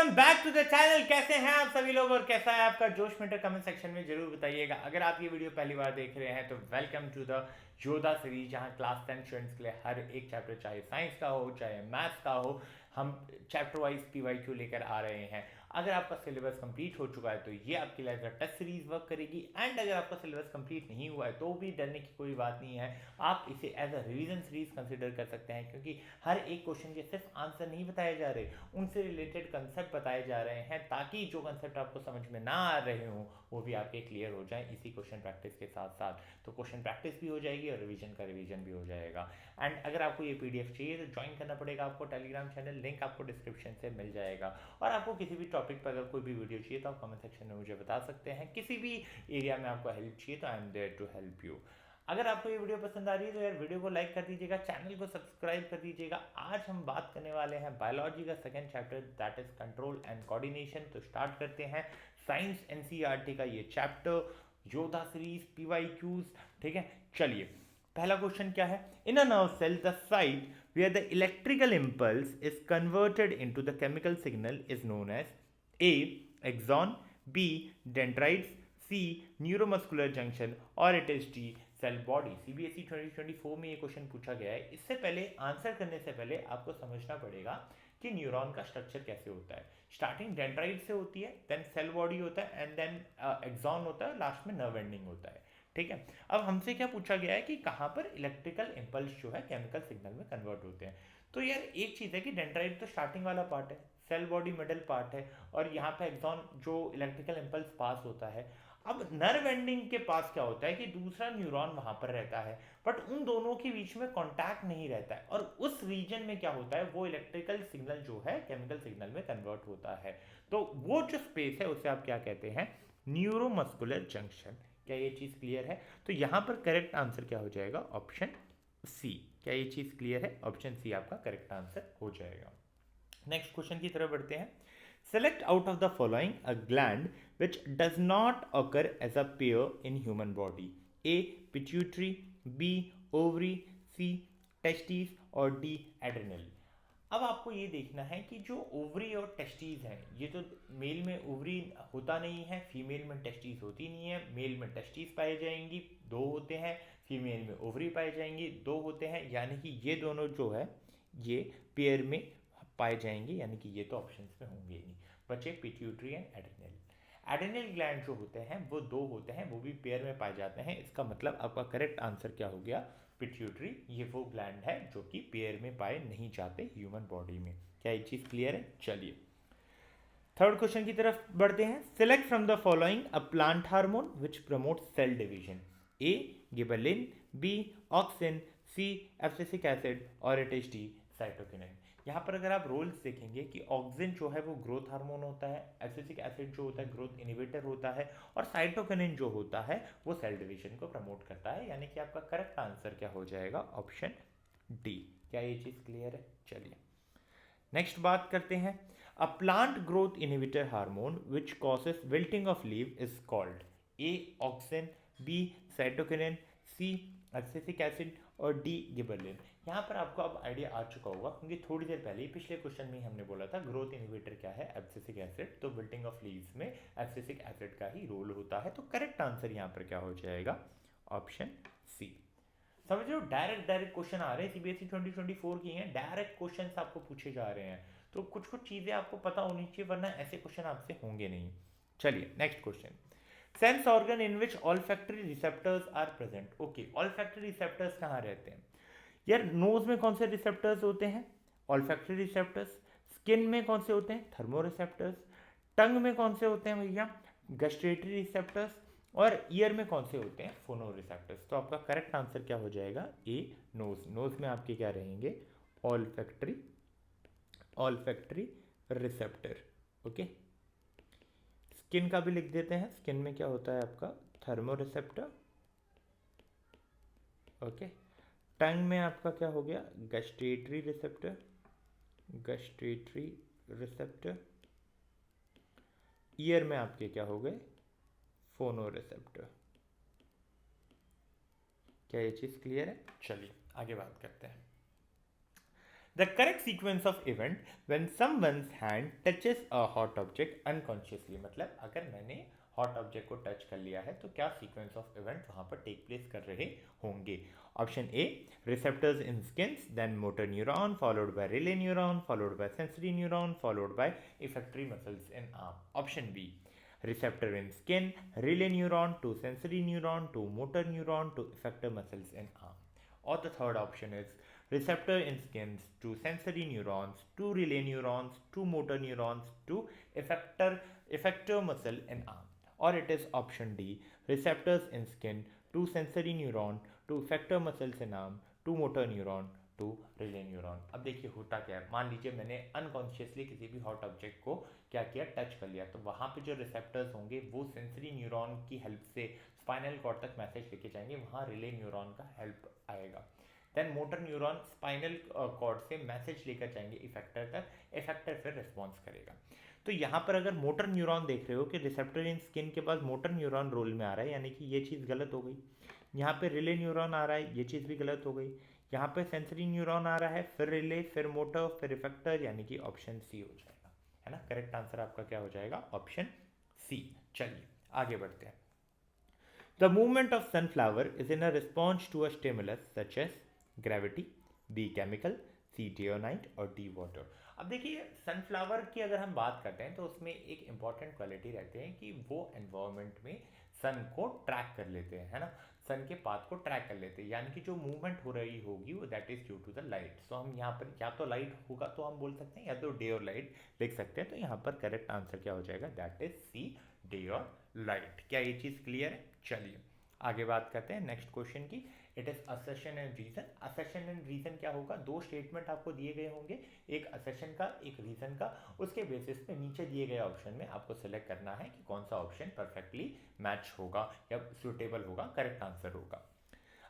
Welcome back to the channel. कैसे हैं आप सभी लोग और कैसा है आपका जोश मीटर? कमेंट सेक्शन में जरूर बताइएगा। अगर आप ये वीडियो पहली बार देख रहे हैं तो welcome to the Yodha series, जहां क्लास 10 स्टूडेंट्स के लिए हर एक चैप्टर, चाहे साइंस का हो चाहे मैथ्स का हो, हम चैप्टर वाइज PYQ लेकर आ रहे हैं। अगर आपका सिलेबस कंप्लीट हो चुका है तो ये आपके लिए टेस्ट सीरीज वर्क करेगी, एंड अगर आपका सिलेबस कंप्लीट नहीं हुआ है तो भी डरने की कोई बात नहीं है। आप इसे as a revision series consider कर सकते हैं, क्योंकि हर एक क्वेश्चन के सिर्फ आंसर नहीं बताए जा रहे, उनसे रिलेटेड कंसेप्ट बताए जा रहे हैं, ताकि जो कंसेप्ट आपको समझ में ना आ रहे हों वो भी आपके क्लियर हो जाएं इसी क्वेश्चन प्रैक्टिस के साथ साथ। तो क्वेश्चन प्रैक्टिस भी हो जाएगी और रिवीजन का रिवीजन भी हो जाएगा। एंड अगर आपको ये PDF चाहिए तो ज्वाइन करना पड़ेगा आपको टेलीग्राम चैनल, लिंक आपको डिस्क्रिप्शन से मिल जाएगा। और आपको किसी भी टॉपिक पर अगर कोई भी वीडियो चाहिए तो आप कमेंट सेक्शन में मुझे बता सकते हैं। किसी भी एरिया में आपको हेल्प चाहिए तो I am there to help you. अगर आपको ये वीडियो पसंद आ रही है तो यार वीडियो को लाइक कर दीजिएगा, चैनल को सब्सक्राइब कर दीजिएगा। आज हम बात करने वाले हैं बायोलॉजी का second chapter, that is control and coordination. तो स्टार्ट करते हैं साइंस NCERT का ये चैप्टर, योदा सीरीज PYQs। ठीक है, चलिए पहला क्वेश्चन क्या है। In a nerve cell the site where the electrical impulse is converted into the chemical signal is known as A axon, B dendrites, C neuromuscular junction और it is D cell body. CBSE 2024 में ये question पूछा गया है। इससे पहले answer करने से पहले आपको समझना पड़ेगा कि न्यूरॉन का स्ट्रक्चर कैसे होता है। स्टार्टिंग डेंड्राइट से होती है, देन सेल बॉडी होता है, एंड देन एक्सॉन होता है, लास्ट में नर्व एंडिंग होता है। ठीक है, अब हमसे क्या पूछा गया है कि कहाँ पर इलेक्ट्रिकल इम्पल्स जो है केमिकल सिग्नल में कन्वर्ट होते हैं। तो यार एक चीज़ है कि डेंड्राइट तो स्टार्टिंग वाला पार्ट है, सेल बॉडी मिडल पार्ट है, और यहाँ पे एक्सॉन जो इलेक्ट्रिकल इम्पल्स पास होता है। अब नर्व एंडिंग के पास क्या होता है कि दूसरा न्यूरॉन वहां पर रहता है, बट उन दोनों के बीच में कांटेक्ट नहीं रहता है, और उस रीजन में क्या होता है, वो इलेक्ट्रिकल सिग्नल जो है केमिकल सिग्नल में कन्वर्ट होता है। तो वो जो स्पेस है उसे आप क्या कहते हैं, न्यूरोमस्कुलर जंक्शन। क्या ये चीज क्लियर है? तो यहां पर करेक्ट आंसर क्या हो जाएगा, ऑप्शन C। क्या ये चीज क्लियर है? ऑप्शन C आपका करेक्ट आंसर हो जाएगा। नेक्स्ट क्वेश्चन की तरफ बढ़ते हैं। Select out of the following a gland which does not occur as a pair in human body. A pituitary, B ovary, C testes और D adrenal। अब आपको ये देखना है कि जो ओवरी और टेस्टीज हैं, ये तो मेल में ओवरी होता नहीं है, फीमेल में टेस्टीज होती नहीं है। मेल में टेस्टीज पाई जाएंगी, 2 होते हैं, फीमेल में ओवरी पाई जाएंगी, 2 होते हैं, यानी कि ये दोनों जो है ये पेयर में पाए जाएंगे, यानी कि ये तो ऑप्शंस में होंगे ही नहीं। बचे pituitary and adrenal. Adrenal gland जो होते हैं वो 2 होते हैं, वो भी पेयर में पाए जाते हैं। इसका मतलब आपका करेक्ट आंसर क्या हो गया, पिट्यूटरी। ये वो ग्लैंड है जो कि पेयर में पाए नहीं जाते ह्यूमन बॉडी में। क्या ये चीज क्लियर है? चलिए थर्ड क्वेश्चन की तरफ बढ़ते हैं। Select from the following a plant hormone which promote cell division. A gibberellin, B auxin, C abscisic acid और इट इज डी साइटोकिनिन। यहाँ पर अगर आप रोल्स देखेंगे कि ऑक्सिन जो है वो ग्रोथ हार्मोन होता है, एब्सिसिक एसिड जो होता है ग्रोथ इनिबिटर होता है, और साइटोकिनिन जो होता है वो सेल डिवीजन को प्रमोट करता है, यानी कि आपका करेक्ट आंसर क्या हो जाएगा, ऑप्शन डी। क्या ये चीज क्लियर है? चलिए नेक्स्ट बात करते हैं। A plant growth inhibitor hormone which causes wilting of leave is called. A auxin, B cytokinin, C abscisic acid और डी गिबरलिन। यहाँ पर आपको अब आइडिया आ चुका होगा, क्योंकि थोड़ी देर पहले ही पिछले क्वेश्चन में ही हमने बोला था ग्रोथ इनिबिटर क्या है, एब्सिसिक एसिड। तो विल्टिंग ऑफ लीव्स में एब्सिसिक एसिड का ही रोल होता है। तो करेक्ट आंसर यहाँ पर क्या हो जाएगा, ऑप्शन सी। समझ रहे हो, डायरेक्ट डायरेक्ट क्वेश्चन आ रहे हैं। CBSE 2024 की हैं, डायरेक्ट क्वेश्चन आपको पूछे जा रहे हैं, तो कुछ कुछ चीजें आपको पता होनी चाहिए, वरना ऐसे क्वेश्चन आपसे होंगे नहीं। चलिए next question. Sense organ in which olfactory receptors are present. Okay, olfactory receptors कहाँ रहते हैं यार? नोज में कौन से रिसेप्टर्स होते हैं, ऑल्फैक्टरी रिसेप्टर्स। स्किन में कौन से होते हैं, थर्मो रिसेप्टर्स। टंग में कौन से होते हैं भैया, गस्ट्रेटरी रिसेप्टर्स। और ईयर में कौन से होते हैं, फोनो रिसेप्टर्स। तो आपका करेक्ट आंसर क्या हो जाएगा, ए नोज। नोज में आपके क्या रहेंगे, olfactory olfactory receptor. Okay, skin का भी लिख देते हैं। स्किन में क्या होता है आपका, थर्मो रिसेप्टर। ओके, टंग में आपका क्या हो गया, गस्ट्रेटरी रिसेप्टर, गस्ट्रेटरी रिसेप्टर। ईयर में आपके क्या हो गए, फोनो रिसेप्टर। क्या ये चीज क्लियर है? चलिए आगे बात करते हैं। The correct sequence of event when someone's hand touches a hot object unconsciously, मतलब अगर मैंने हॉट ऑब्जेक्ट को टच कर लिया है तो क्या सीक्वेंस ऑफ इवेंट वहां पर टेक प्लेस कर रहे होंगे। Option A, receptors in skins, then motor neuron, followed by relay neuron, followed by sensory neuron, followed by effectory muscles in arm. Option B, receptor in skin, relay neuron to sensory neuron to motor neuron to effector muscles in arm. Or the third option is receptor in skins to sensory neurons to relay neurons to motor neurons to effector muscle in arm. Or it is option D, receptors in skin to sensory neuron to effector muscles in arm to motor neuron to relay neuron. अब देखिए होता क्या है, मान लीजिए मैंने unconsciously किसी भी हॉट ऑब्जेक्ट को क्या किया, टच कर लिया, तो वहाँ पे जो रिसेप्टर्स होंगे वो सेंसरी न्यूरॉन की हेल्प से स्पाइनल कॉर्ड तक मैसेज लेके जाएंगे, वहाँ रिले न्यूरॉन का हेल्प आएगा। Then motor neuron spinal cord से मैसेज लेकर जाएंगे इफेक्टर तक, इफेक्टर फिर रिस्पॉन्स करेगा। तो यहाँ पर अगर मोटर न्यूरॉन देख रहे हो कि रिसेप्टर इन स्किन के पास मोटर न्यूरॉन रोल में आ रहा है, यानी कि ये चीज़ गलत हो गई। यहाँ पे रिले न्यूरॉन आ रहा है, ये चीज़ भी गलत हो गई। यहाँ पे सेंसरी न्यूरॉन आ रहा है, फिर रिले, फिर मोटर, फिर इफेक्टर, यानी कि ऑप्शन सी हो जाएगा, है ना। करेक्ट आंसर आपका क्या हो जाएगा, ऑप्शन सी। चलिए आगे बढ़ते हैं। The movement of sunflower is in a response to a stimulus such as gravity, B chemical, C डेओनाइट और डी वाटर। अब देखिए सनफ्लावर की अगर हम बात करते हैं तो उसमें एक इंपॉर्टेंट क्वालिटी रहते हैं कि वो एनवायरनमेंट में सन को ट्रैक कर लेते हैं, है ना, सन के पाथ को ट्रैक कर लेते हैं, यानी कि जो मूवमेंट हो रही होगी वो that is due to the light. So हम यहाँ पर या तो लाइट होगा तो हम बोल सकते हैं, या तो डे और लाइट लिख सकते हैं। तो यहाँ पर करेक्ट आंसर क्या हो जाएगा, दैट इज सी, डे और लाइट। क्या ये चीज़ क्लियर है। चलिए आगे बात करते हैं नेक्स्ट क्वेश्चन की। It is assertion and reason. Assertion and reason क्या होगा, दो स्टेटमेंट आपको दिए गए होंगे, एक असर्शन का एक रीजन का, उसके बेसिस पे नीचे दिए गए ऑप्शन में आपको सेलेक्ट करना है कि कौन सा ऑप्शन परफेक्टली मैच होगा या सुटेबल होगा, करेक्ट आंसर होगा।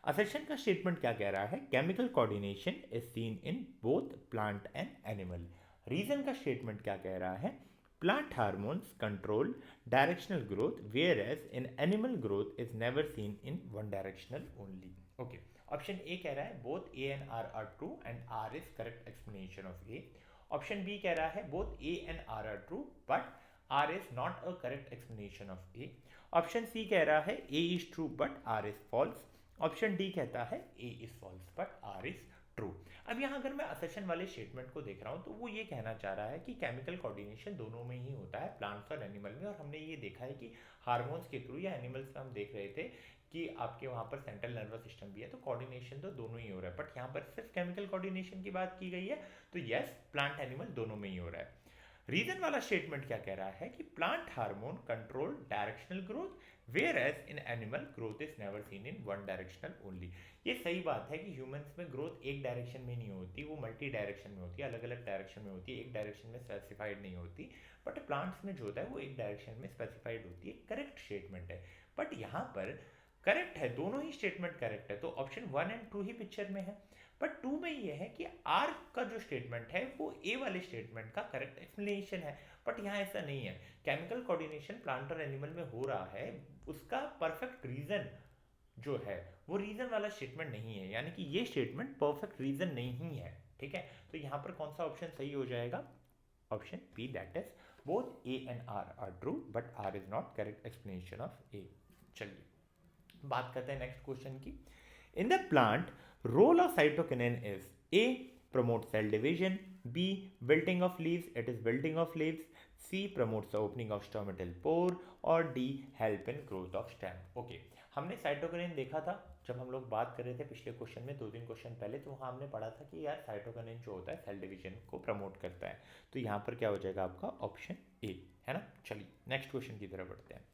असर्शन का स्टेटमेंट क्या कह रहा है, chemical coordination is seen in both plant and animal. Reason का स्टेटमेंट क्या कह रहा है, plant hormones control directional growth whereas in animal growth is never seen in one directional only. Okay, option A कह रहा है both A and R are true and R is correct explanation of A. Option B कह रहा है both A and R are true but R is not a correct explanation of A. Option C कह रहा है A is true but R is false. Option D कहता है A is false but R is true. अब यहाँ अगर मैं assertion वाले स्टेटमेंट को देख रहा हूँ तो वो ये कहना चाह रहा है कि केमिकल कोऑर्डिनेशन दोनों में ही होता है, प्लांट्स और एनिमल में। और हमने ये देखा है कि हार्मोन्स के थ्रू या एनिमल्स में हम देख रहे थे कि आपके वहाँ पर सेंट्रल नर्वस सिस्टम भी है, तो कोऑर्डिनेशन तो दोनों ही हो रहा है। बट यहाँ पर सिर्फ केमिकल कोऑर्डिनेशन की बात की गई है, तो यस प्लांट एनिमल दोनों में ही हो रहा है। रीजन वाला स्टेटमेंट क्या कह रहा है कि plant hormone control directional growth whereas in animal growth is never seen in one directional only. ये सही बात है कि ह्यूमंस में ग्रोथ एक डायरेक्शन में नहीं होती, वो मल्टी डायरेक्शन में होती है, अलग अलग डायरेक्शन में होती है, एक डायरेक्शन में स्पेसिफाइड नहीं होती। बट प्लांट्स में जो होता है वो एक डायरेक्शन में स्पेसिफाइड होती है। करेक्ट स्टेटमेंट है, बट यहाँ पर करेक्ट है, दोनों ही स्टेटमेंट करेक्ट है, तो ऑप्शन 1 एंड 2 ही पिक्चर में है। बट 2 में ये है कि आर का जो स्टेटमेंट है वो ए वाले स्टेटमेंट का करेक्ट एक्सप्लेनेशन है, बट यहाँ ऐसा नहीं है। केमिकल कोऑर्डिनेशन प्लांट और एनिमल में हो रहा है, उसका परफेक्ट रीजन जो है वो रीजन वाला स्टेटमेंट नहीं है, यानी कि ये स्टेटमेंट परफेक्ट रीजन नहीं है, ठीक है। तो यहाँ पर कौन सा ऑप्शन सही हो जाएगा, option B, that is both A and R are true but R is not correct explanation of A. चलिए बात करते हैं नेक्स्ट क्वेश्चन की। In the plant role of cytokinin is A promote cell division, B wilting of leaves, it is wilting of leaves, C promotes the opening of stomatal pore और D help in growth of stem. Okay, हमने cytokinin देखा था जब हम लोग बात कर रहे थे पिछले क्वेश्चन में, 2-3 क्वेश्चन पहले, तो वहाँ हमने पढ़ा था कि यार साइटोकिनिन जो होता है सेल डिवीजन को प्रमोट करता है। तो यहाँ पर क्या हो जाएगा आपका ऑप्शन ए, है ना। चलिए नेक्स्ट क्वेश्चन की तरफ बढ़ते हैं।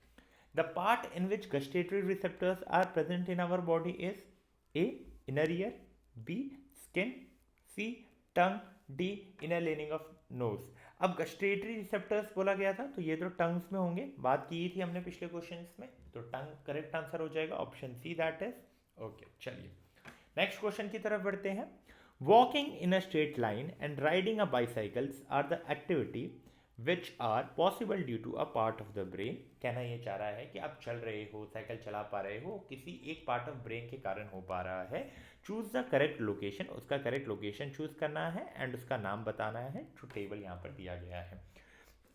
The part in which gustatory receptors are present in our body is A inner ear, B skin, C tongue, D inner lining of nose. अब गस्टेटरी रिसेप्टर्स बोला गया था तो ये तो टंग्स में होंगे, बात की थी हमने पिछले क्वेश्चंस में, तो टंग करेक्ट आंसर हो जाएगा, option C that is okay. चलिए नेक्स्ट क्वेश्चन की तरफ बढ़ते हैं। Walking in a straight line and riding a bicycles are the activity which are possible due to a part of the brain. कहना ये चाह रहा है कि आप चल रहे हो, साइकिल चला पा रहे हो, किसी एक पार्ट ऑफ ब्रेन के कारण हो पा रहा है। चूज द करेक्ट लोकेशन, उसका करेक्ट लोकेशन चूज करना है एंड उसका नाम बताना है, जो टेबल यहाँ पर दिया गया है।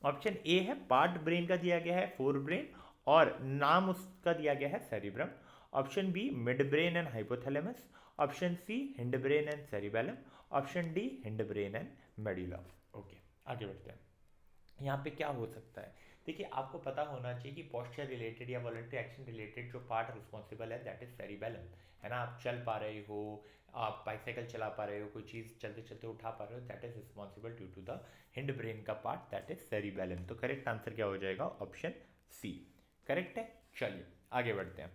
ऑप्शन ए है पार्ट ब्रेन का दिया गया है फोर ब्रेन और नाम उसका दिया गया है cerebrum. Option B mid brain and hypothalamus. Option C hind brain and cerebellum. Option D hind brain and medulla. Okay, आगे बढ़ते हैं। यहाँ पे क्या हो सकता है, देखिए आपको पता होना चाहिए कि पोस्चर रिलेटेड या वॉलंटरी एक्शन रिलेटेड जो पार्ट रिस्पॉन्सिबल है दैट इज सेरिबेलम, है ना। आप चल पा रहे हो, आप बाइसाइकिल चला पा रहे हो, कोई चीज़ चलते चलते उठा पा रहे हो, that is responsible due to the hind brain का पार्ट दैट इज सेरिबेलम। तो करेक्ट आंसर क्या हो जाएगा, ऑप्शन सी करेक्ट है। चलिए आगे बढ़ते हैं।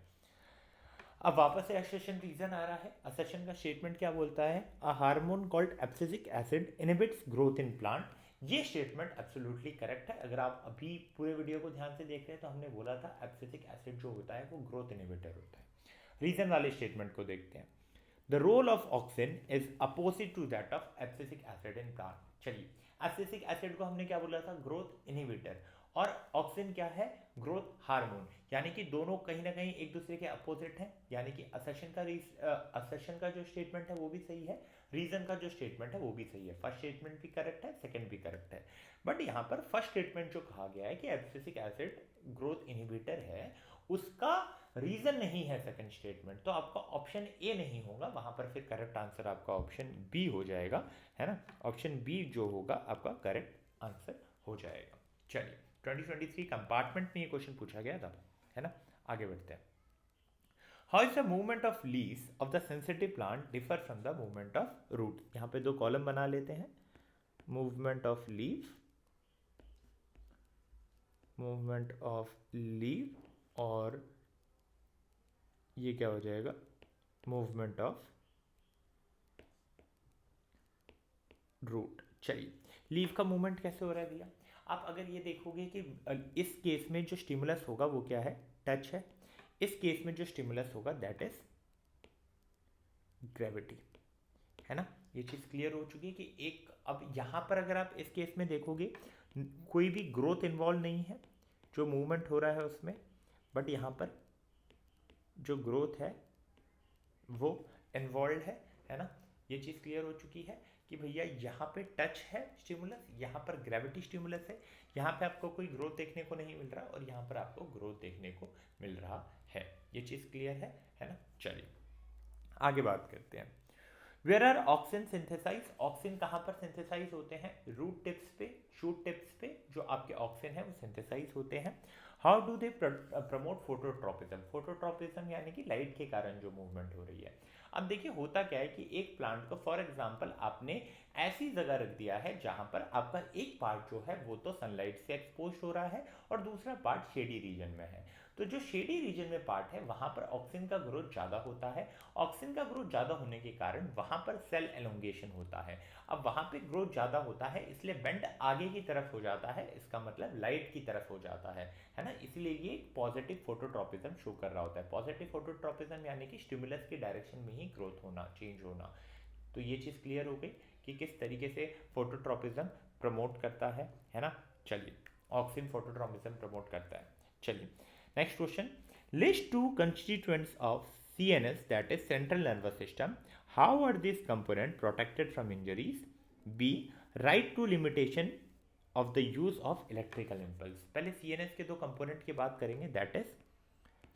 अब वापस से असेशन रीजन आ रहा है। असेशन का स्टेटमेंट क्या बोलता है, a hormone called abscisic acid inhibits growth in plant. ये स्टेटमेंट एब्सोल्युटली करेक्ट है। अगर आप अभी पूरे वीडियो को ध्यान से देख रहे हैं तो हमने बोला था एब्सिसिक एसिड जो होता है वो ग्रोथ इनहिबिटर होता है। रीजन वाले स्टेटमेंट को देखते हैं। The role of auxin is opposite to that of abscisic acid in plant. चलिए, एब्सिसिक एसिड को हमने क्या बोला था, ग्रोथ इनहिबिटर, और ऑक्सिन क्या है, ग्रोथ हार्मोन। यानी कि दोनों कहीं ना कहीं एक दूसरे के अपोजिट हैं। यानी कि असर्शन का जो स्टेटमेंट है वो भी सही है, रीजन का जो स्टेटमेंट है वो भी सही है। फर्स्ट स्टेटमेंट भी करेक्ट है, सेकंड भी करेक्ट है। बट यहाँ पर फर्स्ट स्टेटमेंट जो कहा गया है कि एब्सिसिक एसिड ग्रोथ इनहिबिटर है, उसका रीजन नहीं है सेकंड स्टेटमेंट, तो आपका ऑप्शन ए नहीं होगा वहां पर। फिर करेक्ट आंसर आपका ऑप्शन बी हो जाएगा, है ना। ऑप्शन बी जो होगा आपका करेक्ट आंसर हो जाएगा। चलिए 2023 कंपार्टमेंट में ये क्वेश्चन पूछा गया था, है ना। आगे बढ़ते हैं। How is the movement of leaves of the sensitive plant differ from the movement of root. यहाँ पे दो कॉलम बना लेते हैं, movement of leave, movement of leave, और ये क्या हो जाएगा, मूवमेंट ऑफ रूट। चलिए, लीव का मूवमेंट कैसे हो रहा है भैया, आप अगर ये देखोगे कि इस केस में जो स्टिमुलस होगा वो क्या है, टच है। इस केस में जो स्टिमुलस होगा दैट इज ग्रेविटी, है ना। ये चीज क्लियर हो चुकी है कि एक, अब यहां पर अगर आप इस केस में देखोगे कोई भी ग्रोथ इन्वॉल्व नहीं है, जो मूवमेंट हो रहा है उसमें, बट यहां पर जो ग्रोथ है वो इन्वॉल्व है ना। ये चीज़ क्लियर हो चुकी है कि भैया यहाँ पे टच है स्टिमुलस, यहाँ पर ग्रेविटी स्टिमुलस है। यहाँ पे आपको कोई ग्रोथ देखने को नहीं मिल रहा और यहाँ पर आपको ग्रोथ देखने को मिल रहा है। ये चीज़ क्लियर है ना। चलिए आगे बात करते हैं। Where are auxin synthesize, auxin कहाँ पर सिंथेसाइज होते हैं, रूट टिप्स पे, शूट टिप्स पे जो आपके ऑक्सिन है वो सिंथेसाइज होते हैं। How do they promote phototropism, phototropism यानी कि लाइट के कारण जो मूवमेंट हो रही है। अब देखिए होता क्या है कि एक प्लांट को फॉर एग्जांपल आपने ऐसी जगह रख दिया है जहां पर आपका एक पार्ट जो है वो तो सनलाइट से एक्सपोज हो रहा है और दूसरा पार्ट शेडी रीजन में है। तो जो शेडी रीजन में पार्ट है वहां पर ऑक्सिन का ग्रोथ ज़्यादा होता है। ऑक्सिन का ग्रोथ ज़्यादा होने के कारण वहां पर सेल एलोंगेशन होता है। अब वहां पे ग्रोथ ज़्यादा होता है इसलिए बेंड आगे की तरफ हो जाता है, इसका मतलब लाइट की तरफ हो जाता है ना। इसलिए ये पॉजिटिव फोटोट्रोपिज्म शो कर रहा होता है। पॉजिटिव फोटोट्रोपिज्म यानी कि स्टिमुलस की डायरेक्शन में ही ग्रोथ होना, चेंज होना। तो ये चीज़ क्लियर हो गई कि किस तरीके से फोटोट्रोपिज्म प्रमोट करता है ना। चलिए, ऑक्सिन फोटोट्रोपिज्म प्रमोट करता है। चलिए next question, list two constituents of CNS that is central nervous system. How are these components protected from injuries? B. Right to limitation of the use of electrical impulse. पहले CNS के दो component की बात करेंगे, that is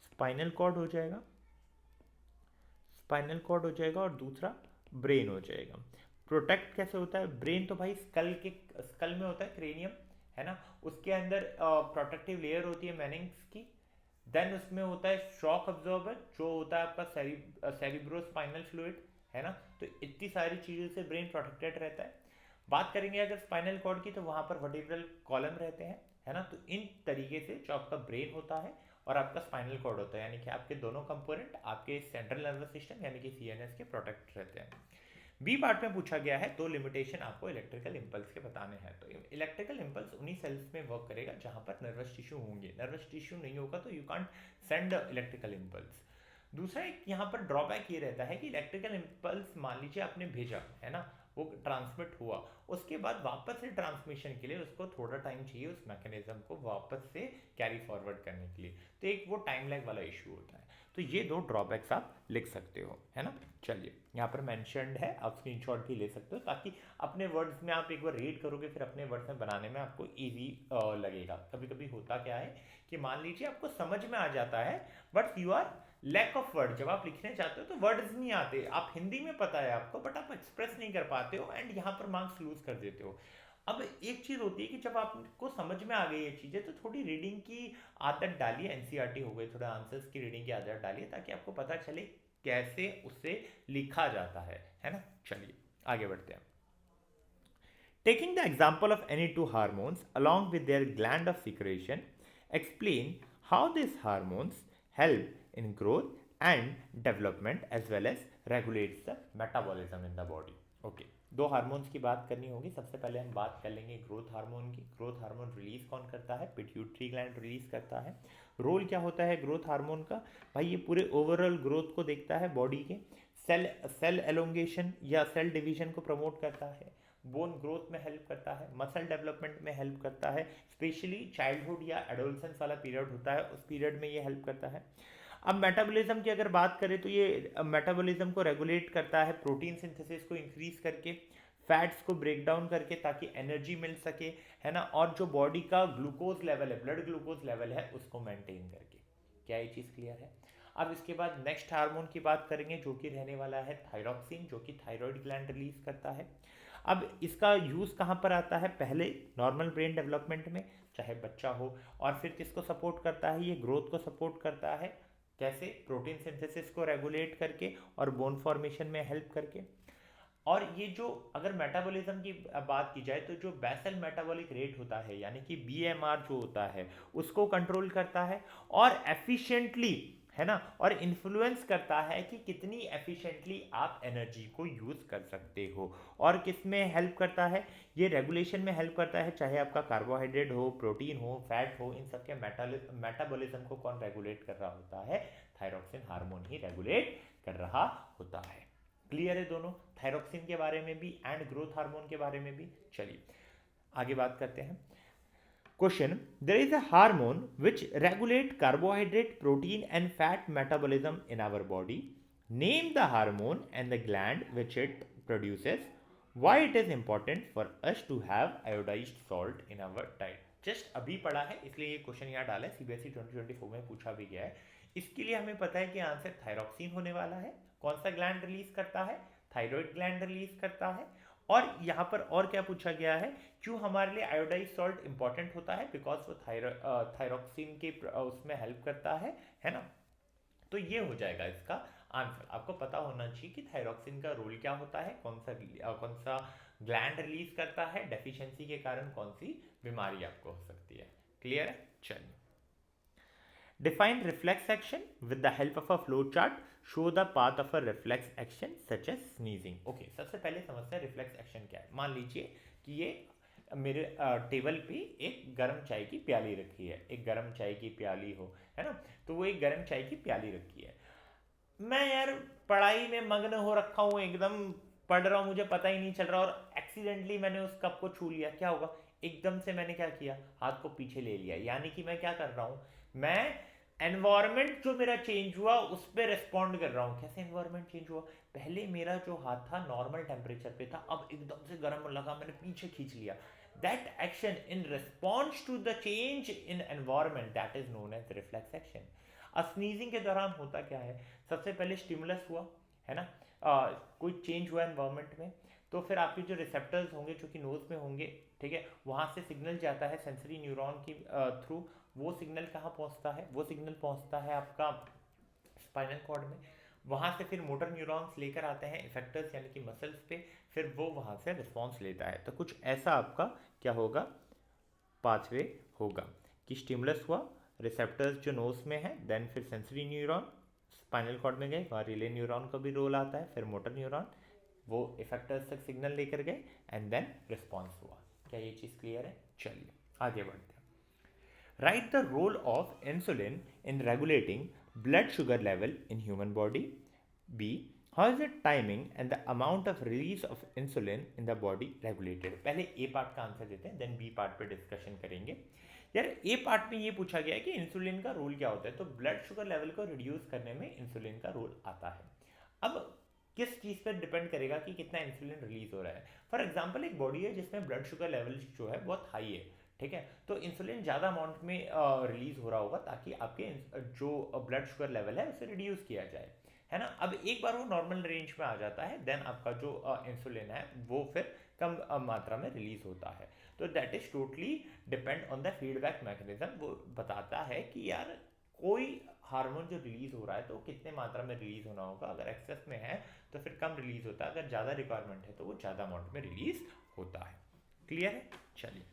spinal cord हो जाएगा, spinal cord हो जाएगा और दूसरा ब्रेन हो जाएगा। प्रोटेक्ट कैसे होता है, ब्रेन तो भाई स्कल में होता है, क्रेनियम, है ना। उसके अंदर प्रोटेक्टिव लेयर होती है मेनिंग्स की। देन उसमें होता है शॉक अब्जॉर्बर जो होता है आपका सेरिब्रोस्पाइनल फ्लूइड, है ना। तो इतनी सारी चीज़ों से ब्रेन प्रोटेक्टेड रहता है। बात करेंगे अगर स्पाइनल कॉर्ड की तो वहाँ पर वर्टिब्रल कॉलम रहते हैं, है ना। तो इन तरीके से जो आपका ब्रेन होता है और आपका स्पाइनल कॉर्ड होता है, यानी कि आपके दोनों कंपोनेंट आपके सेंट्रल नर्वस सिस्टम यानी कि CNS के प्रोटेक्ट रहते हैं। बी पार्ट में पूछा गया है दो लिमिटेशन आपको इलेक्ट्रिकल इंपल्स के बताने हैं। तो इलेक्ट्रिकल इंपल्स उन्हीं सेल्स में वर्क करेगा जहां पर नर्वस टिश्यू होंगे, नर्वस टिश्यू नहीं होगा तो you can't send electrical impulse. दूसरा एक यहाँ पर ड्रॉबैक ये रहता है कि इलेक्ट्रिकल इंपल्स मान लीजिए आपने भेजा, है ना, वो ट्रांसमिट हुआ, उसके बाद वापस से ट्रांसमिशन के लिए उसको थोड़ा टाइम चाहिए उस मैकेनिज्म को वापस से कैरी फॉरवर्ड करने के लिए, तो एक वो टाइम लैग वाला इशू होता है। तो ये दो ड्रॉबैक्स आप लिख सकते हो, है ना। चलिए यहाँ पर मैंशनड है, आप स्क्रीनशॉट भी ले सकते हो ताकि अपने वर्ड्स में आप एक बार रीड करोगे फिर अपने वर्ड्स में बनाने में आपको ईजी लगेगा। कभी कभी होता क्या है कि मान लीजिए आपको समझ में आ जाता है but you are lack of word, जब आप लिखने चाहते हो तो वर्ड्स नहीं आते, आप हिंदी में पता है आपको बट आप एक्सप्रेस नहीं कर पाते हो एंड यहाँ पर मार्क्स लूज कर देते हो। अब एक चीज होती है कि जब आपको समझ में आ गई ये चीजें तो थोड़ी रीडिंग की आदत डालिए, एनसीईआरटी हो गई, थोड़ा आंसर्स की रीडिंग की आदत डालिए ताकि आपको पता चले कैसे उसे लिखा जाता है ना। चलिए आगे बढ़ते हैं। Taking the example of any two hormones along with their gland of secretion, explain how these hormones help in growth and development as well as regulates the metabolism in the body. Okay, दो hormones की बात करनी होगी। सबसे पहले हम बात कर लेंगे ग्रोथ हार्मोन की। ग्रोथ हार्मोन रिलीज कौन करता है? पिट्यूटरी ग्लैंड रिलीज करता है। रोल क्या होता है ग्रोथ हार्मोन का? भाई ये पूरे ओवरऑल ग्रोथ को देखता है बॉडी के, सेल एलोंगेशन या सेल डिवीजन को प्रमोट करता है, बोन ग्रोथ में हेल्प करता है, मसल डेवलपमेंट में हेल्प करता है, स्पेशली चाइल्डहुड या एडोलसेंस वाला पीरियड होता है उस पीरियड में ये हेल्प करता है। अब मेटाबॉलिज्म की अगर बात करें तो ये मेटाबॉलिज्म को रेगुलेट करता है प्रोटीन सिंथेसिस को इंक्रीज करके, फैट्स को ब्रेक डाउन करके ताकि एनर्जी मिल सके, है ना, और जो बॉडी का ग्लूकोज लेवल है, ब्लड ग्लूकोज लेवल है, उसको मेंटेन करके। क्या ये चीज़ क्लियर है? अब इसके बाद नेक्स्ट हार्मोन की बात करेंगे जो कि रहने वाला है थायरॉक्सिन, जो कि थायराइड ग्लैंड रिलीज करता है। अब इसका यूज़ कहाँ पर आता है? पहले नॉर्मल ब्रेन डेवलपमेंट में, चाहे बच्चा हो, और फिर किसको सपोर्ट करता है? ये ग्रोथ को सपोर्ट करता है। कैसे? प्रोटीन सिंथेसिस को रेगुलेट करके और बोन फॉर्मेशन में हेल्प करके। और ये जो अगर मेटाबॉलिज्म की बात की जाए तो जो बेसल मेटाबॉलिक रेट होता है यानी कि बीएमआर जो होता है उसको कंट्रोल करता है और एफिशिएंटली, है ना, और इन्फ्लुएंस करता है कि कितनी एफिशिएंटली आप एनर्जी को यूज़ कर सकते हो। और किस में हेल्प करता है? ये रेगुलेशन में हेल्प करता है, चाहे आपका कार्बोहाइड्रेट हो, प्रोटीन हो, फैट हो, इन सब के मेटाबॉलिज्म को कौन रेगुलेट कर रहा होता है? थायरॉक्सिन हार्मोन ही रेगुलेट कर रहा होता है। क्लियर है दोनों, थायरॉक्सिन के बारे में भी एंड ग्रोथ हार्मोन के बारे में भी। चलिए आगे बात करते हैं। Question: There is a hormone which regulate carbohydrate, protein and fat metabolism in our body. Name the hormone and the gland which it produces. Why it is important for us to have iodized salt in our diet. Just अभी पढ़ा है इसलिए ये question यहाँ डाला है, CBSE 2024 में पूछा भी गया है। इसके लिए हमें पता है कि आंसर थायरॉक्सिन होने वाला है। कौन सा ग्लैंड रिलीज करता है? थायराइड ग्लैंड रिलीज करता है। और यहाँ पर और क्या पूछा गया है? क्यों हमारे लिए आयोडाइज सॉल्ट इंपॉर्टेंट होता है? बिकॉज वो थायरॉक्सिन के उसमें हेल्प करता है ना। तो ये हो जाएगा इसका आंसर। आपको पता होना चाहिए कि थायरॉक्सिन का रोल क्या होता है, कौन सा ग्लैंड रिलीज करता है, डेफिशिएंसी के कारण कौन सी बीमारी आपको हो सकती है। क्लियर है? चलिए, define reflex action with the help of a flow chart. Show the path of a reflex action such as sneezing. Okay, सबसे पहले समझते हैं रिफ्लेक्स एक्शन क्या है। मान लीजिए कि ये मेरे टेबल पे एक गर्म चाय की प्याली रखी है, एक गर्म चाय की प्याली हो, है ना, तो वो एक गर्म चाय की प्याली रखी है। मैं यार पढ़ाई में मग्न हो रखा हूँ, एकदम पढ़ रहा हूँ, मुझे पता ही नहीं चल रहा और एक्सीडेंटली मैंने उस कप को छू लिया। क्या होगा? एकदम से मैंने क्या किया? हाथ को पीछे ले लिया। यानी कि मैं क्या कर रहा हूँ? मैं एनवायरमेंट जो मेरा चेंज हुआ उस पर रिस्पॉन्ड कर रहा हूँ। कैसे एनवायरमेंट चेंज हुआ? पहले मेरा जो हाथ था नॉर्मल टेम्परेचर पे था, अब एकदम से गर्म लगा, मैंने पीछे खींच लिया। That action in response to the change in environment, that is known as reflex action. अब स्नीजिंग के दौरान होता क्या है? सबसे पहले स्टिमुलस हुआ, है ना, कोई चेंज हुआ एनवायरमेंट में, तो फिर आपके जो रिसेप्टर्स होंगे जो कि नोज में होंगे, ठीक है, वहाँ से सिग्नल जाता है सेंसरी न्यूरॉन की थ्रू। वो सिग्नल कहाँ पहुँचता है? वो सिग्नल पहुँचता है आपका स्पाइनल कॉर्ड में। वहाँ से फिर मोटर न्यूरॉन्स लेकर आते हैं इफेक्टर्स यानी कि मसल्स पे, फिर वो वहाँ से रिस्पॉन्स लेता है। तो कुछ ऐसा आपका क्या होगा? पाथवे होगा कि स्टिमुलस हुआ, रिसेप्टर्स जो नोज में है, देन फिर सेंसरी न्यूरॉन स्पाइनल कॉर्ड में गए, वहाँ रिले न्यूरॉन का भी रोल आता है, फिर मोटर न्यूरॉन वो इफेक्टर्स तक सिग्नल लेकर गए एंड देन रिस्पॉन्स हुआ। क्या ये चीज़ क्लियर है? चलिए आगे बढ़ते हैं। Write the role of insulin in regulating blood sugar level in human body. B, how is the timing and the amount of release of insulin in the body regulated? पहले ए पार्ट का answer देते हैं, then B part पे discussion करेंगे। यार ए part में ये पूछा गया है कि इंसुलिन का रोल क्या होता है, तो ब्लड शुगर लेवल को रिड्यूस करने में इंसुलिन का रोल आता है। अब किस चीज़ पर डिपेंड करेगा कि कितना इंसुलिन रिलीज हो रहा है। फॉर एग्जांपल एक बॉडी है जिसमें ब्लड शुगर लेवल जो है बहुत हाई है, ठीक है, तो इंसुलिन ज़्यादा अमाउंट में रिलीज हो रहा होगा ताकि आपके जो ब्लड शुगर लेवल है उसे रिड्यूस किया जाए, है ना। अब एक बार वो नॉर्मल रेंज में आ जाता है, देन आपका जो इंसुलिन है वो फिर कम मात्रा में रिलीज होता है। तो that is totally depend on the feedback mechanism. वो बताता है कि यार कोई हार्मोन जो रिलीज हो रहा है तो कितने मात्रा में रिलीज होना होगा। अगर एक्सेस में है तो फिर कम रिलीज होता है, अगर ज़्यादा रिक्वायरमेंट है तो वो ज़्यादा अमाउंट में रिलीज होता है। क्लियर है? चलिए,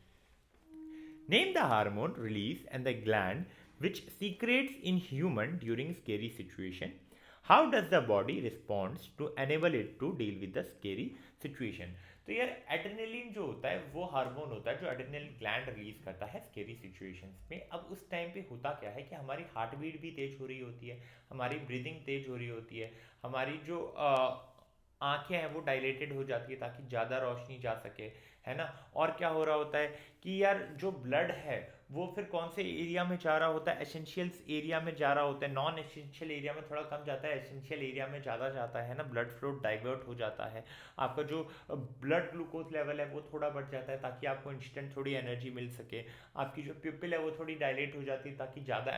name the hormone release and the gland which secretes in human during scary situation. How does the body responds to enable it to deal with the scary situation? तो यार adrenaline जो होता है वो हार्मोन होता है जो एड्रेनल ग्लैंड रिलीज करता है स्केरी सिचुएशंस में। अब उस टाइम पे होता क्या है कि हमारी हार्ट बीट भी तेज हो रही होती है, हमारी ब्रीदिंग तेज हो रही होती है, हमारी जो आंखें हैं वो डायलेटेड हो जाती है ताकि ज़्यादा रोशनी जा सके, है ना। और क्या हो रहा होता है कि यार जो ब्लड है वो फिर कौन से एरिया में जा रहा होता है, एसेंशियल्स एरिया में जा रहा होता है, नॉन एसेंशियल एरिया में थोड़ा कम जाता है, एसेंशियल एरिया में ज़्यादा जाता है ना, ब्लड फ्लो डाइवर्ट हो जाता है, आपका जो ब्लड ग्लूकोज लेवल है वो थोड़ा बढ़ जाता है ताकि आपको इंस्टेंट थोड़ी एनर्जी मिल सके, आपकी जो प्यूपिल है वो थोड़ी डायलेट हो जाती है ताकि ज़्यादा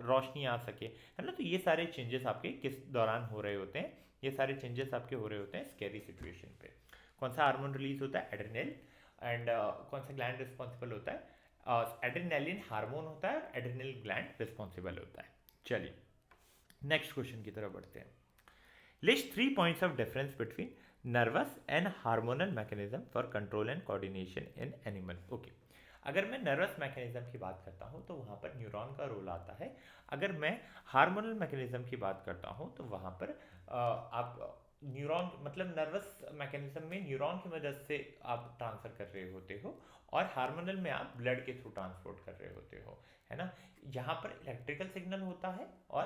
रोशनी आ सके, है ना। तो ये सारे चेंजेस आपके किस दौरान हो रहे होते हैं, ये सारे चेंजेस आपके हो रहे होते हैं स्कैरी सिचुएशन पे। कौन सा हार्मोन रिलीज होता है? एड्रेनल। एंड कौन सा ग्लैंड रिस्पॉन्सिबल होता है? एड्रेनलिन हार्मोन होता है, एड्रेनल ग्लैंड रिस्पॉन्सिबल होता है। चलिए नेक्स्ट क्वेश्चन की तरफ बढ़ते हैं। List 3 points of difference between nervous and hormonal mechanism for control and coordination in animal. Okay, अगर मैं नर्वस मैकेनिज्म की बात करता हूँ तो वहाँ पर न्यूरॉन का रोल आता है। अगर मैं हार्मोनल मैकेनिज्म की बात करता हूँ तो वहाँ पर आप न्यूरॉन मतलब नर्वस मैकेनिज्म में न्यूरॉन की मदद से आप ट्रांसफर कर रहे होते हो और हार्मोनल में आप ब्लड के थ्रू ट्रांसपोर्ट कर रहे होते हो, है ना। यहाँ पर इलेक्ट्रिकल सिग्नल होता है और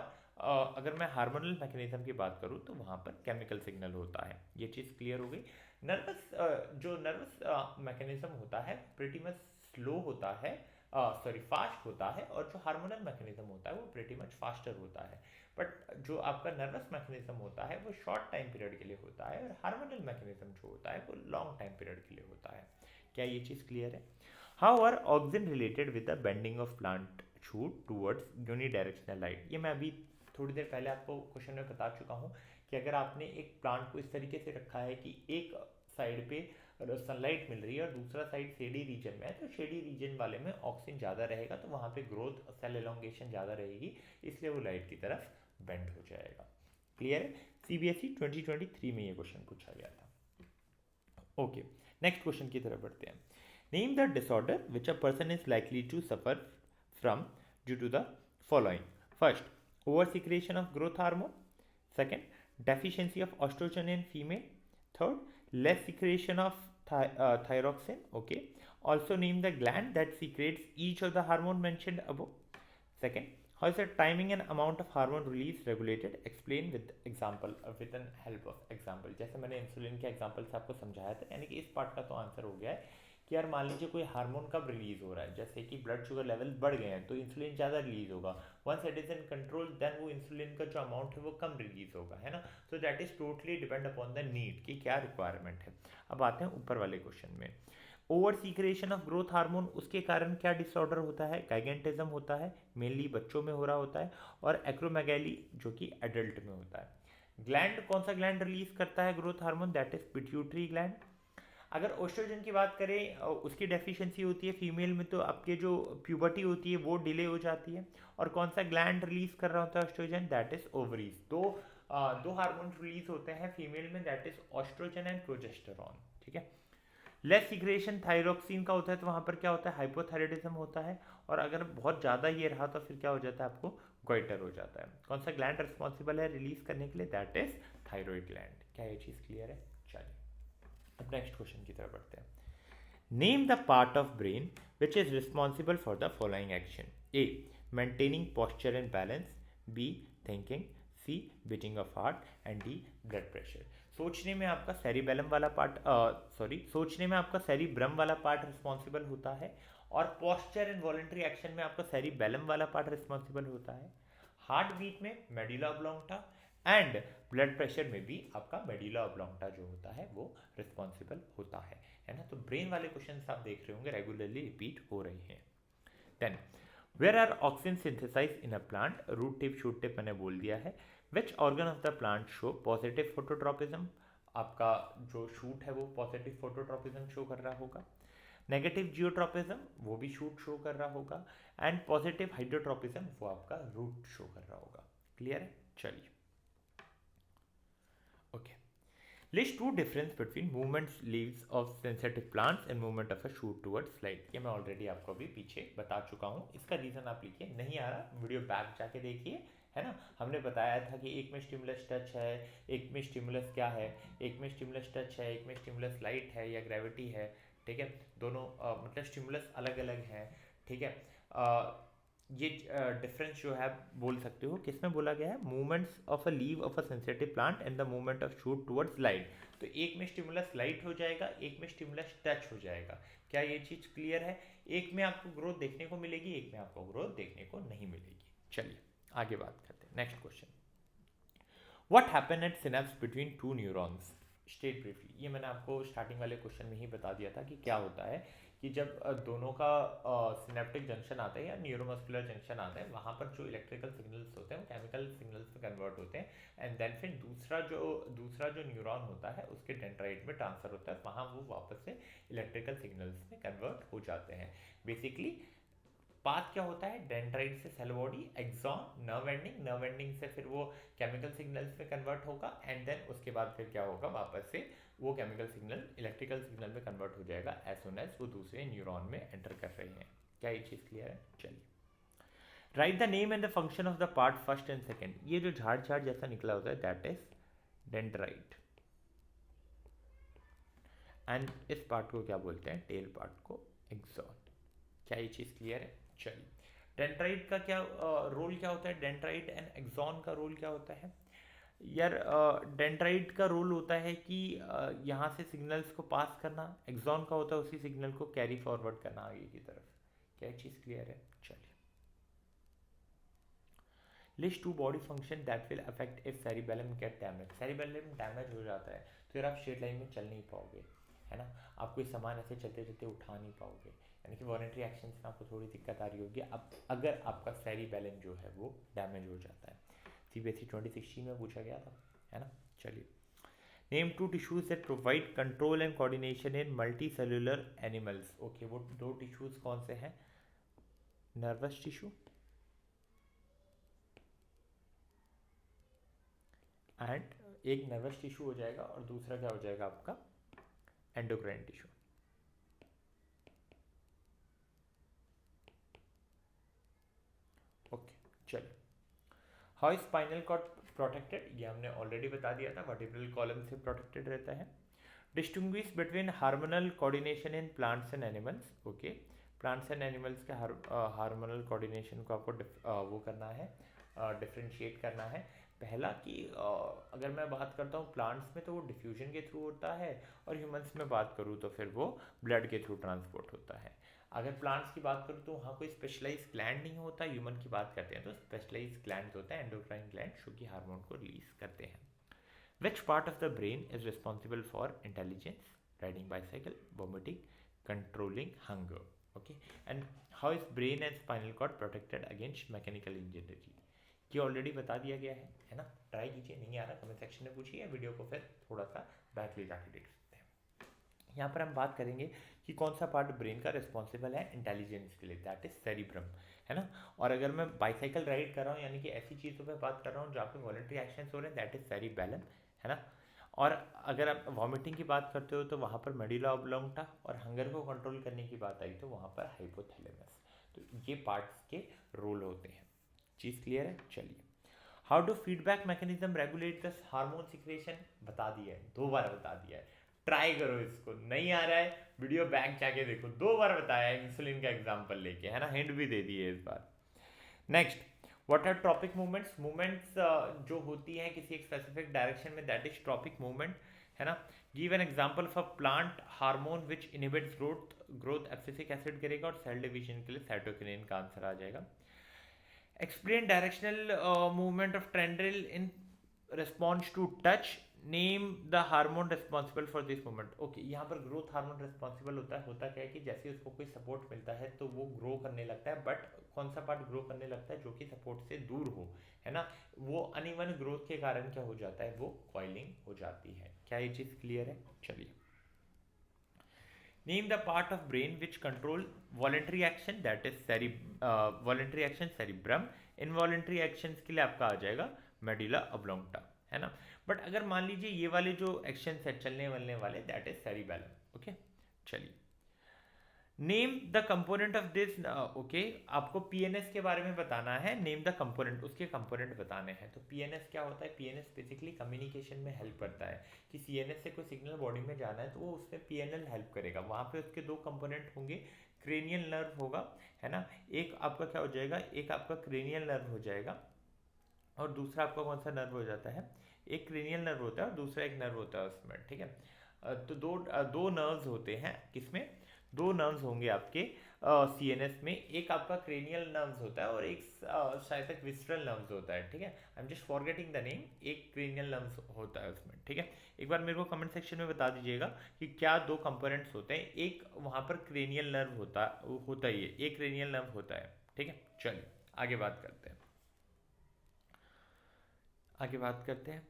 अगर मैं हार्मोनल मैकेनिज्म की बात करूँ तो वहाँ पर केमिकल सिग्नल होता है। ये चीज़ क्लियर हो गई। नर्वस जो नर्वस मैकेनिज्म होता है प्रिटी मच स्लो होता है, सॉरी फास्ट होता है, और जो हार्मोनल मैकेनिज्म होता है वो प्रिटी मच फास्टर होता है। बट जो आपका नर्वस मैकेनिज्म होता है वो शॉर्ट टाइम पीरियड के लिए होता है और हार्मोनल मैकेनिज्म जो होता है वो लॉन्ग टाइम पीरियड के लिए होता है। क्या ये चीज़ क्लियर है? How are auxin related with the bending of plant shoot towards unidirectional light? ये मैं अभी थोड़ी देर पहले आपको क्वेश्चन में बता चुका हूँ कि अगर आपने एक प्लांट को इस तरीके से रखा है कि एक साइड पे सनलाइट मिल रही है और दूसरा साइड शेडी रीजन में है, तो शेडी रीजन वाले में ऑक्सीजन ज़्यादा रहेगा तो वहाँ पे ग्रोथ सेल एलोंगेशन ज़्यादा रहेगी, इसलिए वो लाइट की तरफ बेंड हो जाएगा। क्लियर है? सीबीएसई 2023 में ये क्वेश्चन पूछा गया था। ओके, नेक्स्ट क्वेश्चन की तरफ बढ़ते हैं। Name the disorder which a person is likely to suffer from due to the following. First, over secretion of growth hormone. Second, deficiency of oestrogen in female. Third, less secretion of thyroxine. Okay, also name the gland that secretes each of the hormone mentioned above. Second, how is the timing and amount of hormone release regulated? Explain with example, with an help of example. जैसे मैंने insulin के example से आपको समझाया था, यानी कि इस पार्ट का तो आंसर हो गया है कि यार मान लीजिए कोई हार्मोन कब रिलीज हो रहा है, जैसे कि ब्लड शुगर लेवल बढ़ गए हैं तो इंसुलिन ज़्यादा रिलीज होगा, once it is in control then वो इंसुलिन का जो अमाउंट है वो कम रिलीज होगा, है ना। तो that is totally depend upon the need कि क्या रिक्वायरमेंट है। अब आते हैं ऊपर वाले क्वेश्चन में। Over secretion of growth hormone, उसके कारण क्या डिसऑर्डर होता है? गाइगेंटिज्म होता है, मेनली बच्चों में हो रहा होता है, और एक्रोमेगैली जो कि एडल्ट में होता है। ग्लैंड, कौन सा ग्लैंड रिलीज करता है growth hormone? That is pituitary gland. अगर ओस्ट्रोजन की बात करें उसकी डेफिशिएंसी होती है फीमेल में तो आपके जो प्यूबर्टी होती है वो डिले हो जाती है। और कौन सा ग्लैंड रिलीज कर रहा होता है ओस्ट्रोजन? That is ovaries. दो हार्मोन रिलीज होते हैं फीमेल में, that is oestrogen and progesterone, ठीक है। लेस सिक्रेशन थायरोक्सिन का होता है तो वहाँ पर क्या होता है? हाइपोथायराइडिज्म होता है, और अगर बहुत ज़्यादा ये रहा तो फिर क्या हो जाता है? आपको गोइटर हो जाता है। कौन सा ग्लैंड रिस्पॉन्सिबल है रिलीज करने के लिए? That is thyroid gland. क्या ये चीज़ क्लियर है? चलिए अब नेक्स्ट क्वेश्चन की तरफ बढ़ते हैं। Name the part of brain which is responsible for the following action. A, maintaining posture and balance. B, thinking. C beating of heart and D blood pressure. सोचने में आपका सेरिबेलम वाला पार्ट सोचने में आपका सेरिब्रम वाला पार्ट रिस्पॉन्सिबल होता है, और पोस्चर एंड वॉलेंट्री एक्शन में आपका सेरिबेलम वाला पार्ट रिस्पॉन्सिबल होता है। हार्ट बीट में मेडुला ऑब्लोंगटा एंड ब्लड प्रेशर में भी आपका मेडुला ऑब्लोंगटा जो होता है वो रिस्पॉन्सिबल होता है ना। तो ब्रेन वाले क्वेश्चन आप देख रहे होंगे रेगुलरली रिपीट हो रहे हैं। Then where are oxygen synthesize in a plant, root tip shoot tip मैंने बोल दिया है। Which organ of the plant show positive phototropism, आपका जो शूट है वो पॉजिटिव फोटोट्रॉपिज्म शो कर रहा होगा। नेगेटिव जियोट्रॉपिज्म वो भी शूट शो कर रहा होगा, एंड पॉजिटिव हाइड्रोट्रॉपिज्म वो आपका रूट शो कर रहा होगा। क्लियर है? चलिए okay. List two difference between movements leaves of sensitive plants and movement of a shoot towards light. ये मैं ऑलरेडी आपको अभी पीछे बता चुका हूँ। इसका रीजन आप लिखिए, नहीं आ रहा वीडियो बैक जाके देखिए, है ना। हमने बताया था कि एक में स्टिमुलस टच है, एक में स्टिमुलस क्या है, एक में स्टिमुलस टच है, एक में स्टिमुलस लाइट है या ग्रेविटी है, ठीक है। दोनों मतलब स्टिमुलस अलग अलग हैं, ठीक है। ये डिफरेंस जो है बोल सकते हो किसमें बोला गया है, movements of a leave of a sensitive plant and the movement of shoot towards light. तो एक में स्टिमुलस लाइट हो जाएगा, एक में स्टिमुलस टच हो जाएगा। क्या ये चीज़ क्लियर है? एक में आपको ग्रोथ देखने को मिलेगी, एक में आपको ग्रोथ देखने को नहीं मिलेगी। चलिए आगे बात करते हैं। Next question, what happen at synapse between two neurons, state briefly. ये मैंने आपको स्टार्टिंग वाले क्वेश्चन में ही बता दिया था कि क्या होता है कि जब दोनों का सिनेप्टिक जंक्शन आता है या न्यूरोमस्कुलर जंक्शन आता है, वहाँ पर जो इलेक्ट्रिकल सिग्नल्स होते हैं वो केमिकल सिग्नल्स में कन्वर्ट होते हैं, एंड देन फिर दूसरा जो न्यूरॉन होता है उसके डेंड्राइट में ट्रांसफर होता है, वहाँ वो वापस से इलेक्ट्रिकल सिग्नल्स में कन्वर्ट हो जाते हैं। बेसिकली पाथ क्या होता है, डेंड्राइट से cell body, axon, nerve ending से फिर वो केमिकल सिग्नल्स में कन्वर्ट होगा, एंड देन उसके बाद फिर क्या होगा, वापस से वो केमिकल सिग्नल इलेक्ट्रिकल सिग्नल में कन्वर्ट हो जाएगा एज सुन एज वो दूसरे न्यूरॉन में एंटर कर रहे हैं। क्या ये चीज़ क्लियर है? चलिए, right the name and the function of the part first and second. ये जो झाड़ झाड़ जैसा निकला होता है दैट इज डेंड्राइट, एंड इस पार्ट को क्या बोलते हैं, टेल पार्ट को एक्सॉन। क्या ये चीज़ क्लियर है? चलिए, डेंड्राइट का क्या रोल क्या होता है, डेंड्राइट एंड एक्सॉन का रोल क्या होता है यार? डेंड्राइट का रोल होता है कि यहाँ से सिग्नल्स को पास करना, एक्सॉन का होता है उसी सिग्नल को कैरी फॉरवर्ड करना आगे की तरफ। क्या चीज़ क्लियर है? चलिए, list two body function that will affect if cerebellum get damage. Cerebellum damage हो जाता है तो फिर आप स्ट्रेट लाइन में चल नहीं पाओगे, है ना। आप कोई सामान ऐसे चलते चलते उठा नहीं पाओगे, यानी कि वॉलेंट्री एक्शन में आपको थोड़ी दिक्कत आ रही होगी अब अगर आपका सेरिबेलम जो है वो डैमेज हो जाता है। CBSE 2016 में पूछा गया था, है ना। चलिए, name two tissues that provide control and coordination in multi cellular animals. Okay, वो दो टिश्यूज कौन से हैं? नर्वस टिश्यू एंड एक नर्वस टिश्यू हो जाएगा और दूसरा क्या हो जाएगा आपका, एंडोक्राइन टिश्यू। ओके चलिए, how is spinal cord protected, ये हमने ऑलरेडी बता दिया था, वर्टिब्रल कॉलम से प्रोटेक्टेड रहता है। Distinguish between hormonal coordination in plants and animals. Okay, plants and animals के हार्मोनल कोऑर्डिनेशन को आपको वो करना है, डिफ्रेंशिएट करना है। पहला कि अगर मैं बात करता हूँ प्लांट्स में तो वो डिफ्यूजन के थ्रू होता है, और ह्यूमंस में बात करूँ तो फिर वो ब्लड के थ्रू ट्रांसपोर्ट होता है। अगर प्लांट्स की बात करूँ तो वहाँ कोई स्पेशलाइज ग्लैंड नहीं होता, ह्यूमन की बात करते हैं तो स्पेशलाइज ग्लैंड होता है, एंडोक्राइन ग्लैंड, जो कि हार्मोन को रिलीज करते हैं। Which part of the brain is responsible for intelligence, riding bicycle, vomiting, controlling hunger. Okay, and how is brain and spinal cord protected against mechanical injury. ये already बता दिया गया है ना। ट्राई कीजिए, नहीं आ रहा कमेंट सेक्शन में पूछिए, वीडियो को फिर थोड़ा सा बैक ले जाके देख सकते हैं। यहाँ पर हम बात करेंगे कि कौन सा पार्ट ब्रेन का रिस्पॉन्सिबल है इंटेलिजेंस के लिए, दैट इज सेरिब्रम, है ना। और अगर मैं बाइसाइकिल राइड कर रहा हूँ, यानी कि ऐसी चीज़ों पर बात कर रहा हूँ जहाँ पे वॉलेंट्री एक्शन हो रहे हैं, दैट इज सेरिबेलम, है ना। और अगर आप वॉमिटिंग की बात करते हो तो वहाँ पर मेडुला ऑब्लोंगटा, और हंगर को कंट्रोल करने की बात आई तो वहाँ पर हाइपोथैलेमस। तो ये पार्ट्स के रोल होते हैं। चीज़ क्लियर है? चलिए, how do feedback mechanism regulate this hormone secretion, बता दिया है, 2 बार बता दिया है। ट्राई करो, इसको नहीं आ रहा है वीडियो बैक जाके देखो, 2 बार बताया है इंसुलिन का एग्जांपल लेके, है ना, हिंट भी दे दिए इस बार। Next, what are tropic movements? Movements जो होती हैं किसी एक स्पेसिफिक डायरेक्शन में, दैट इज ट्रॉपिक मूवमेंट, है ना। Give an example of a plant hormone which inhibits growth abscisic acid करेगा, और सेल डिवीजन के लिए साइटोकिनिन का आंसर आ जाएगा। Explain directional movement of tendril in response to touch, name the hormone responsible for this movement. Okay, यहाँ पर growth hormone responsible होता क्या है कि जैसे उसको कोई सपोर्ट मिलता है तो वो ग्रो करने लगता है, बट कौन सा पार्ट ग्रो करने लगता है? जो कि सपोर्ट से दूर हो, है ना। वो अनइवन ग्रोथ के कारण क्या हो जाता है? वो कॉइलिंग हो जाती है। क्या ये चीज क्लियर है? चलिए, name the part of brain which control voluntary action, that is voluntary action cerebrum. Involuntary action के लिए आपका आ जाएगा मेडुला ऑब्लोंगटा, है ना। बट अगर मान लीजिए ये वाले जो एक्शन है चलने वलने वाले, दैट इज सेरिबेलम। ओके, चलिए, name the component of this. Okay, आपको पीएनएस के बारे में बताना है। नेम द कंपोनेंट, उसके कंपोनेंट बताने हैं। तो पीएनएस क्या होता है? पीएनएस बेसिकली कम्युनिकेशन में हेल्प करता है कि सीएनएस से कोई सिग्नल बॉडी में जाना है तो वो उसमें पीएनएल हेल्प करेगा। वहाँ पे उसके दो कंपोनेंट होंगे, क्रेनियल नर्व होगा, है ना। एक आपका क्या हो जाएगा? एक आपका क्रेनियल नर्व हो जाएगा, और दूसरा आपका कौन सा नर्व हो जाता है? एक क्रेनियल नर्व होता है और दूसरा एक नर्व होता है उसमें, ठीक है। तो दो नर्व्स होते हैं किसमें? दो नर्व्स होंगे आपके सीएनएस में। एक आपका क्रेनियल नर्व्स होता है और एक शायद तक विस्ट्रल नर्व्स होता है, ठीक है। I am just forgetting the name. एक क्रेनियल नर्व्स होता है उसमें, ठीक है। एक बार मेरे को कमेंट सेक्शन में बता दीजिएगा कि क्या दो कंपोनेंट्स होते हैं। एक वहाँ पर क्रेनियल नर्व होता ही है, एक क्रेनियल नर्व होता है, ठीक है। चलिए आगे बात करते हैं, आगे बात करते हैं।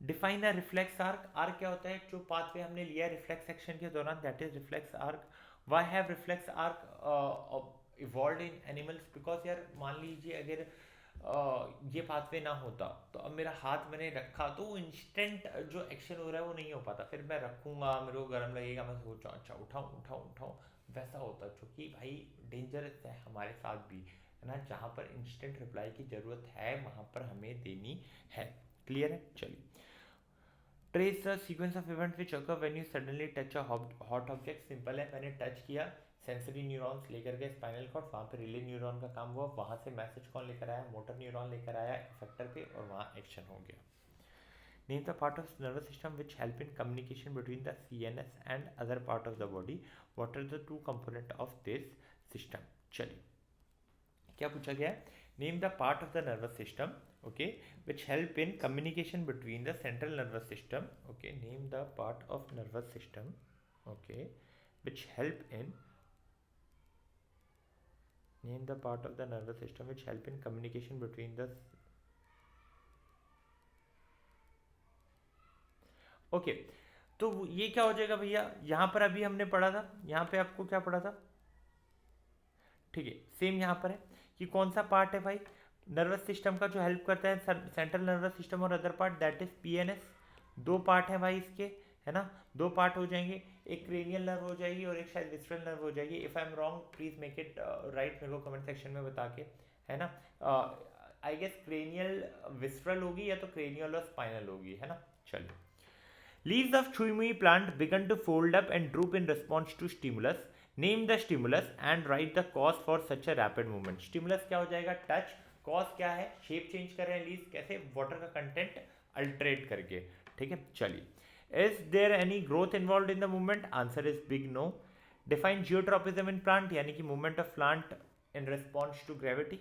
Define a reflex arc. Arc क्या होता है? जो पाथवे हमने लिया रिफ्लेक्स एक्शन के दौरान, that is reflex arc. Why have reflex arc evolve in animals? Because यार मान लीजिए अगर ये पाथवे ना होता तो अब मेरा हाथ मैंने रखा तो इंस्टेंट जो एक्शन हो रहा है वो नहीं हो पाता। फिर मैं रखूंगा, मेरे को गर्म लगेगा, मैं सोचा अच्छा उठाऊं उठाऊं उठाऊं, वैसा होता। क्योंकि भाई डेंजरस है हमारे साथ भी, है ना। जहाँ पर इंस्टेंट रिप्लाई की ज़रूरत है वहाँ पर हमें देनी है। क्लियर है? चलिए, trace the sequence of event which occur when you suddenly touch a hot object. Simple है, मैंने टच किया, सेंसरी न्यूरॉन्स लेकर गए स्पाइनल कॉर्ड, वहाँ पे रिले न्यूरॉन का काम हुआ, वहाँ से मैसेज कौन लेकर आया? मोटर न्यूरॉन लेकर आया इफेक्टर पे, और वहाँ एक्शन हो गया। Name the part of nervous system which help in communication between the CNS and other part of the body. What are the two component of this system? चलिए, क्या पूछा गया है? Name the part of the nervous system, okay, which help in communication between the central nervous system. Okay, name the part of nervous system, okay, which help in, name the part of the nervous system which help in communication between the, okay okay, तो ये क्या हो जाएगा भैया? यहाँ पर अभी हमने पढ़ा था, यहाँ पे आपको क्या पढ़ा था? ठीक है, सेम यहाँ पर है कि कौन सा पार्ट है भाई नर्वस सिस्टम का जो हेल्प करता है सेंट्रल नर्वस सिस्टम और other part, that is PNS. दो पार्ट है भाई इसके, है ना। दो पार्ट हो जाएंगे, एक क्रेनियल नर्व हो जाएगी और एक शायद विस्ट्रल नर्व हो जाएगी। If I am wrong please make it right, मेरे को कमेंट सेक्शन में बता के, है ना। आई गेस क्रेनियल विस्ट्रल होगी या तो क्रेनियल और स्पाइनल होगी, है ना। चलिए, leaves of chumui plant began to fold up and droop in response to stimulus. Name the stimulus and write the cause for such a rapid movement. Stimulus क्या हो जाएगा? टच। कॉज क्या है? शेप चेंज कर रहे हैं leaves, कैसे? Water का कंटेंट अल्टरेट करके, ठीक है। चलिए, is there any growth involve in the movement? Answer is big no. Define geotropism in plant, यानी कि movement of plant in response to gravity.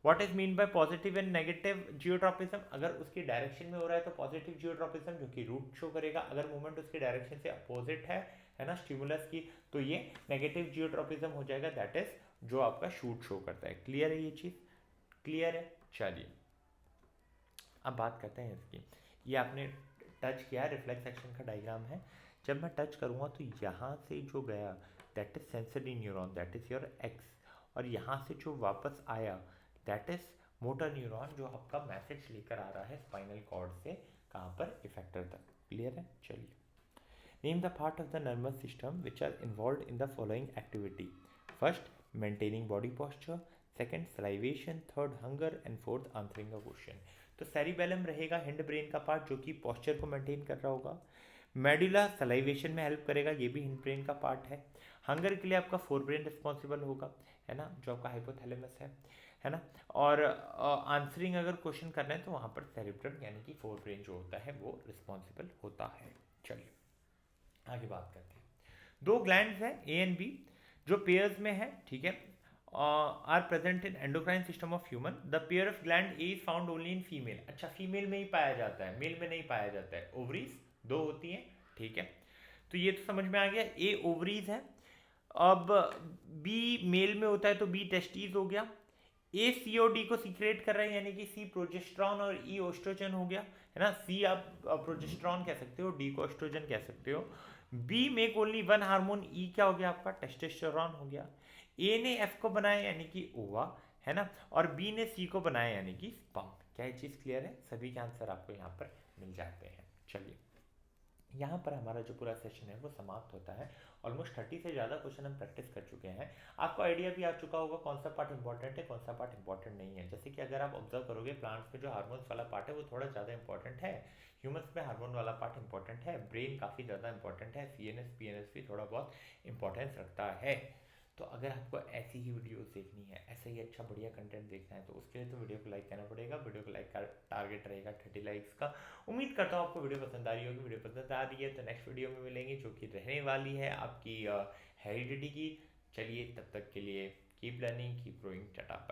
What is mean by positive and negative geotropism? अगर उसकी direction में हो रहा है तो positive geotropism जो कि रूट शो करेगा। अगर मूवमेंट उसकी डायरेक्शन से अपोजिट है ना, स्टिमुलस की, तो ये नेगेटिव जियोट्रॉपिज्म हो जाएगा, दैट इज जो आपका शूट शो करता है। क्लियर है ये चीज? क्लियर है? चलिए, अब बात करते हैं इसकी। ये आपने टच किया, रिफ्लेक्स एक्शन का डायग्राम है। जब मैं टच करूँगा तो यहाँ से जो गया that is sensory neuron, that is your x, और यहाँ से जो वापस आया दैट इज मोटर न्यूरॉन, जो आपका मैसेज लेकर आ रहा है स्पाइनल कॉर्ड से कहाँ पर? इफेक्टर तक। क्लियर है? चलिए, name the part of the nervous system which are involve in the following activity. First, maintaining body posture, second salivation, third hunger, and fourth answering a question. तो cerebellum रहेगा hind brain का part जो कि posture को maintain कर रहा होगा। Medulla salivation में हेल्प करेगा, ये भी हिंड ब्रेन का पार्ट है। हंगर के लिए आपका फोर ब्रेन रिस्पॉन्सिबल होगा, है ना, जो आपका हाइपोथैलेमस है ना। और आंसरिंग अगर क्वेश्चन करना है तो वहाँ पर सेरेब्रम यानी कि फोर ब्रेन जो होता है वो रिस्पॉन्सिबल होता है। चलिए आगे बात करते हैं। दो ग्लैंड्स हैं ए एंड बी जो पेयर्स में है, ठीक है, are present in endocrine system of human. The pair of gland A is found only in female. अच्छा, फीमेल में ही पाया जाता है, मेल में नहीं पाया जाता है। ओवरीज दो होती हैं, ठीक है, तो ये तो समझ में आ गया। ए ओवरीज है। अब बी मेल में होता है तो बी टेस्टीज हो गया। ए सी और डी को सीक्रेट कर रहे हैं यानी कि सी प्रोजेस्ट्रॉन और ई ओस्ट्रोजन हो गया, है ना। सी आप प्रोजेस्ट्रॉन कह सकते हो, डी को ओस्ट्रोजन कह सकते हो। B make only one hormone, E क्या हो गया आपका टेस्टोस्टेरोन हो गया। ए ने एफ को बनाया यानी कि ओवा, है ना, और बी ने सी को बनाया यानी कि स्पर्म। क्या ये चीज़ क्लियर है? सभी के आंसर आपको यहाँ पर मिल जाते हैं। चलिए यहाँ पर हमारा जो पूरा सेशन है वो समाप्त होता है। ऑलमोस्ट 30 से ज़्यादा क्वेश्चन हम प्रैक्टिस कर चुके हैं। आपको आइडिया भी आ चुका होगा कौन सा पार्ट इंपॉर्टेंट है, कौन सा पार्ट इंपॉर्टेंट नहीं है। जैसे कि अगर आप ऑब्जर्व करोगे प्लांट्स में जो हार्मोन्स वाला पार्ट है वो थोड़ा ज़्यादा इंपॉर्टेंट है, ह्यूमन्स में हार्मोन वाला पार्ट इंपॉर्टेंट है, ब्रेन काफ़ी ज़्यादा इंपॉर्टेंट है, CNS PNS भी थोड़ा बहुत इंपॉर्टेंस रखता है। तो अगर आपको ऐसी ही वीडियोस देखनी है, ऐसा ही अच्छा बढ़िया कंटेंट देखना है, तो उसके लिए तो वीडियो को लाइक करना पड़ेगा। वीडियो को लाइक का टारगेट रहेगा 30 लाइक्स का। उम्मीद करता हूँ आपको वीडियो पसंद आ रही होगी। वीडियो पसंद आ रही है तो नेक्स्ट वीडियो में मिलेंगे जो कि रहने वाली है आपकी हेरिडिटी की। चलिए तब तक के लिए keep learning, keep growing, Tata.